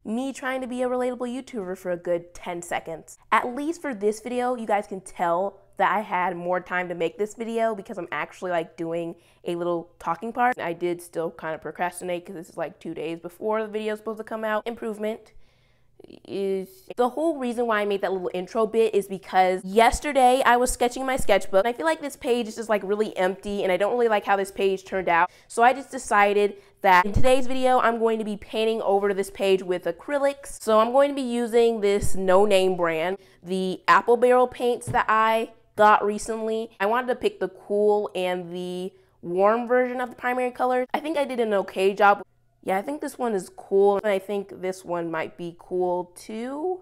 me trying to be a relatable YouTuber for a good 10 seconds. At least for this video, you guys can tell that I had more time to make this video because I'm actually like doing a little talking part. I did still kind of procrastinate because this is like 2 days before the video is supposed to come out. Improvement is the whole reason why I made that little intro bit is because yesterday I was sketching my sketchbook and I feel like this page is just like really empty and I don't really like how this page turned out. So I just decided that in today's video I'm going to be painting over this page with acrylics. So I'm going to be using this no-name brand, the apple barrel paints that I got recently. I wanted to pick the cool and the warm version of the primary colors. I think I did an okay job. Yeah, I think this one is cool, and I think this one might be cool too.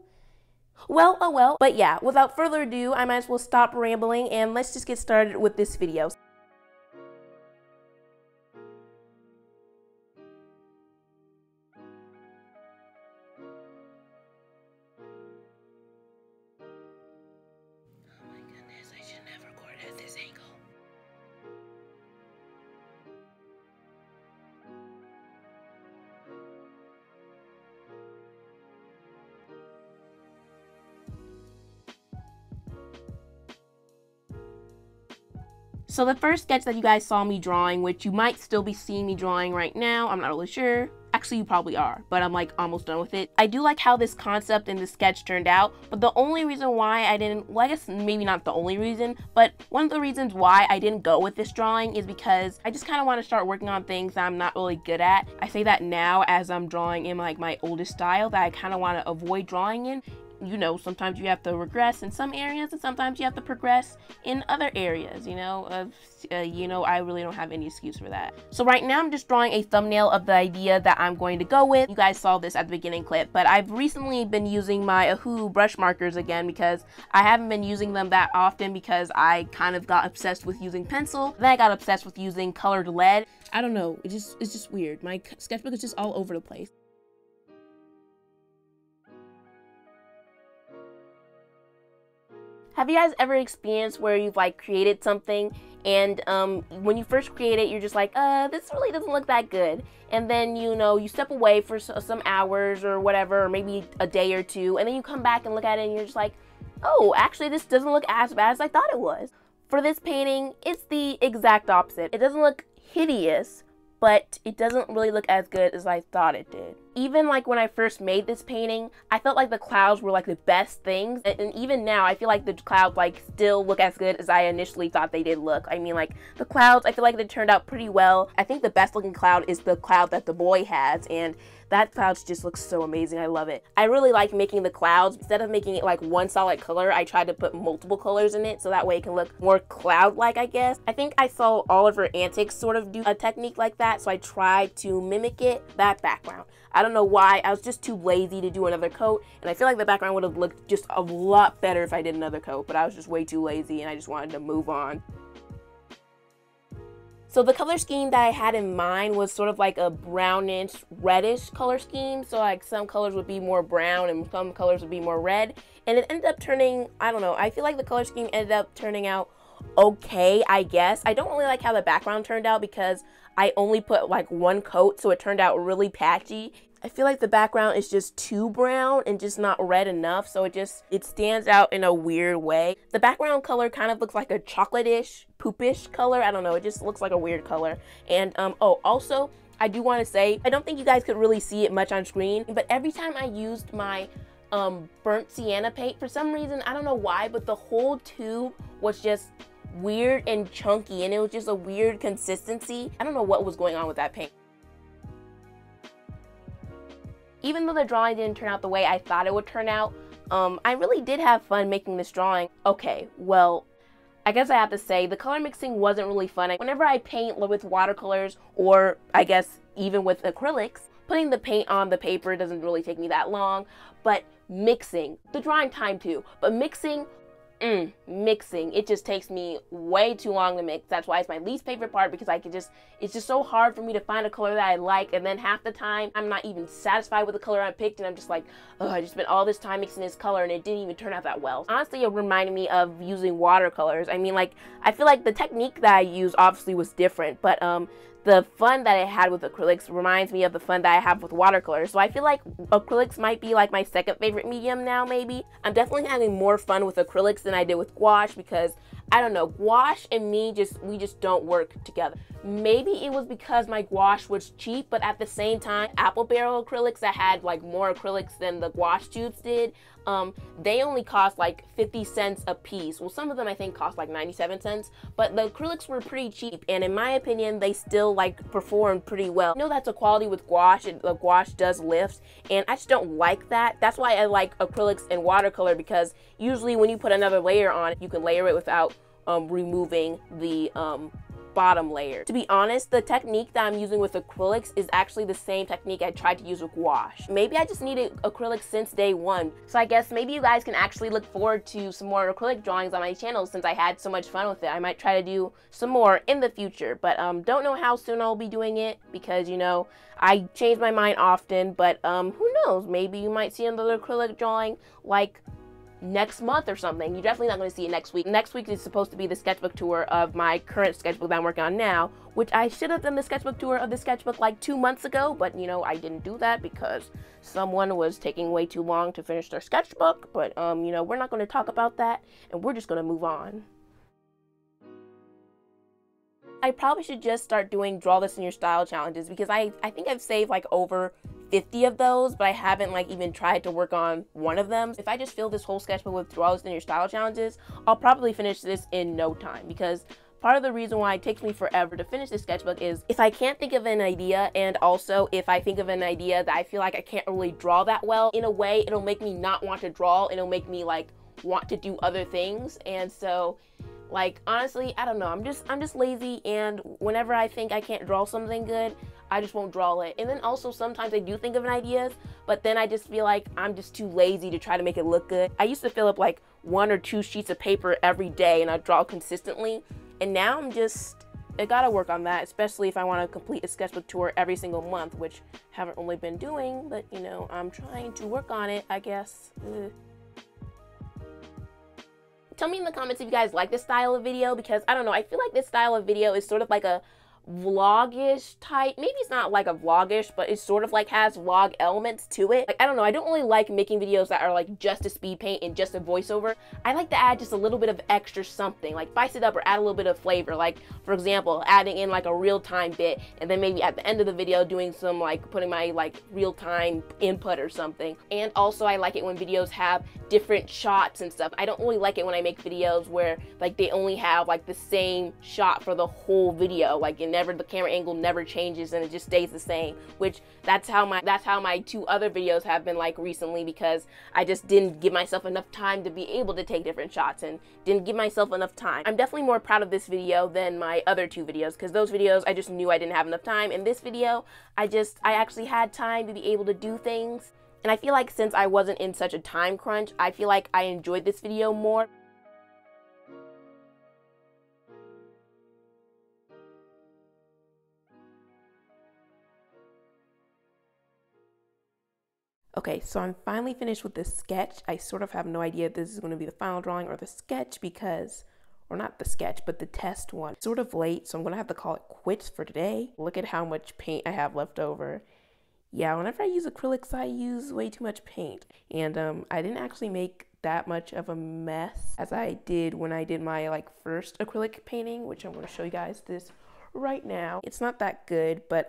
Well, oh well. But yeah, without further ado, I might as well stop rambling and let's just get started with this video. Oh my goodness, I shouldn't have recorded at this angle. So the first sketch that you guys saw me drawing, which you might still be seeing me drawing right now, I'm not really sure. Actually, you probably are, but I'm like almost done with it. I do like how this concept in the sketch turned out, but the only reason why I didn't, well, I guess maybe not the only reason, but one of the reasons why I didn't go with this drawing is because I just kind of want to start working on things that I'm not really good at. I say that now as I'm drawing in like my oldest style that I kind of want to avoid drawing in. You know, sometimes you have to regress in some areas and sometimes you have to progress in other areas, you know, I really don't have any excuse for that. So right now I'm just drawing a thumbnail of the idea that I'm going to go with. You guys saw this at the beginning clip, but I've recently been using my Ahoo brush markers again because I haven't been using them that often because I kind of got obsessed with using pencil. Then I got obsessed with using colored lead. I don't know, it's just weird. My sketchbook is just all over the place. Have you guys ever experienced where you've like created something and when you first create it, you're just like, this really doesn't look that good. And then, you know, you step away for some hours or whatever, or maybe a day or two, and then you come back and look at it and you're just like, oh, actually this doesn't look as bad as I thought it was. For this painting, it's the exact opposite. It doesn't look hideous, but it doesn't really look as good as I thought it did. Even like when I first made this painting, I felt like the clouds were like the best things, and even now I feel like the clouds like still look as good as I initially thought they did look. I mean, like the clouds, I feel like they turned out pretty well. I think the best looking cloud is the cloud that the boy has, and that cloud just looks so amazing. I love it. I really like making the clouds. Instead of making it like one solid color, I tried to put multiple colors in it so that way it can look more cloud-like, I guess. I think I saw Oliver Antics sort of do a technique like that, so I tried to mimic it, that background. I don't know why, I was just too lazy to do another coat, and I feel like the background would have looked just a lot better if I did another coat, but I was just way too lazy and I just wanted to move on. So the color scheme that I had in mind was sort of like a brownish, reddish color scheme. So like some colors would be more brown and some colors would be more red. And it ended up turning, I don't know, I feel like the color scheme ended up turning out okay, I guess. I don't really like how the background turned out because I only put like one coat, so it turned out really patchy. I feel like the background is just too brown and just not red enough, so it stands out in a weird way. The background color kind of looks like a chocolate-ish, poopish color. I don't know, it just looks like a weird color. And oh, also, I do want to say, I don't think you guys could really see it much on screen, but every time I used my burnt sienna paint, for some reason, I don't know why, but the whole tube was just weird and chunky, and it was just a weird consistency. I don't know what was going on with that paint. Even though the drawing didn't turn out the way I thought it would turn out, I really did have fun making this drawing. Okay, well, I guess I have to say the color mixing wasn't really fun. Whenever I paint with watercolors, or I guess even with acrylics, putting the paint on the paper doesn't really take me that long, but mixing, the drawing time too, but mixing, mixing, it just takes me way too long to mix. That's why it's my least favorite part, because it's just so hard for me to find a color that I like, and then half the time I'm not even satisfied with the color I picked, and I'm just like, oh, I just spent all this time mixing this color and it didn't even turn out that well. Honestly, it reminded me of using watercolors. I mean, like, I feel like the technique that I used obviously was different, but the fun that I had with acrylics reminds me of the fun that I have with watercolors. So I feel like acrylics might be like my second favorite medium now, maybe. I'm definitely having more fun with acrylics than I did with gouache because, I don't know, gouache and me we just don't work together. Maybe it was because my gouache was cheap, but at the same time, apple barrel acrylics that had like more acrylics than the gouache tubes did, they only cost like 50 cents a piece. Well, some of them I think cost like 97 cents, but the acrylics were pretty cheap, and in my opinion, they still like performed pretty well. I know that's a quality with gouache, the gouache does lift, and I just don't like that. That's why I like acrylics and watercolor, because usually when you put another layer on, you can layer it without removing the bottom layer. To be honest, the technique that I'm using with acrylics is actually the same technique I tried to use with gouache. Maybe I just needed acrylics since day one. So I guess maybe you guys can actually look forward to some more acrylic drawings on my channel since I had so much fun with it. I might try to do some more in the future, but don't know how soon I'll be doing it because, you know, I change my mind often, but who knows? Maybe you might see another acrylic drawing like next month or something. You're definitely not going to see it next week. Next week is supposed to be the sketchbook tour of my current sketchbook that I'm working on now, which I should have done the sketchbook tour of the sketchbook like 2 months ago, but you know, I didn't do that because someone was taking way too long to finish their sketchbook. But you know, we're not going to talk about that, and we're just going to move on. I probably should just start doing draw this in your style challenges because I think I've saved like over 50 of those, but I haven't like even tried to work on one of them. If I just fill this whole sketchbook with draw this in your style challenges, I'll probably finish this in no time, because part of the reason why it takes me forever to finish this sketchbook is if I can't think of an idea, and also if I think of an idea that I feel like I can't really draw that well, in a way it'll make me not want to draw, it'll make me like want to do other things. And so like honestly, I don't know, I'm just lazy, and whenever I think I can't draw something good, I just won't draw it. And then also sometimes I do think of an ideas, but then I just feel like I'm just too lazy to try to make it look good. I used to fill up like 1 or 2 sheets of paper every day and I draw consistently, and now I gotta work on that, especially if I want to complete a sketchbook tour every single month, which I haven't really been doing, but you know, I'm trying to work on it, I guess. Tell me in the comments if you guys like this style of video, because I don't know, I feel like this style of video is sort of like a vlogish type. Maybe it's not like a vlogish, but it sort of like has vlog elements to it. Like, I don't know, I don't really like making videos that are like just a speed paint and just a voiceover. I like to add just a little bit of extra something, like spice it up or add a little bit of flavor. Like for example, adding in like a real-time bit, and then maybe at the end of the video doing some like putting my like real-time input or something. And also I like it when videos have different shots and stuff. I don't really like it when I make videos where like they only have like the same shot for the whole video, like the camera angle never changes and it just stays the same, which that's how my 2 other videos have been like recently, because I just didn't give myself enough time to be able to take different shots and didn't give myself enough time. I'm definitely more proud of this video than my other 2 videos, because those videos I just knew I didn't have enough time, and this video I actually had time to be able to do things. And I feel like since I wasn't in such a time crunch, I feel like I enjoyed this video more. Okay, so I'm finally finished with this sketch. I sort of have no idea if this is going to be the final drawing or the sketch because, or not the sketch, but the test one. It's sort of late, so I'm going to have to call it quits for today. Look at how much paint I have left over. Yeah, whenever I use acrylics, I use way too much paint. And I didn't actually make that much of a mess as I did when I did my like first acrylic painting, which I'm going to show you guys this right now. It's not that good, but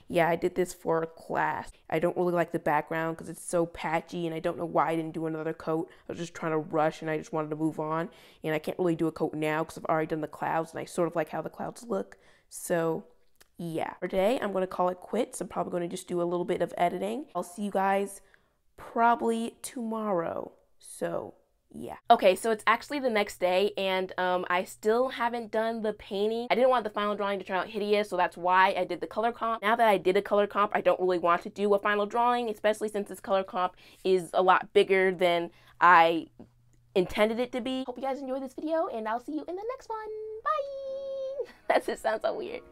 yeah, I did this for a class. I don't really like the background because it's so patchy, and I don't know why I didn't do another coat. I was just trying to rush and I just wanted to move on, and I can't really do a coat now because I've already done the clouds and I sort of like how the clouds look. So yeah, for today I'm going to call it quits. I'm probably going to just do a little bit of editing. I'll see you guys probably tomorrow. So yeah. Okay, so it's actually the next day, and I still haven't done the painting. I didn't want the final drawing to turn out hideous, so that's why I did the color comp. Now that I did a color comp, I don't really want to do a final drawing, especially since this color comp is a lot bigger than I intended it to be. Hope you guys enjoyed this video, and I'll see you in the next one. Bye! That just sounds so weird.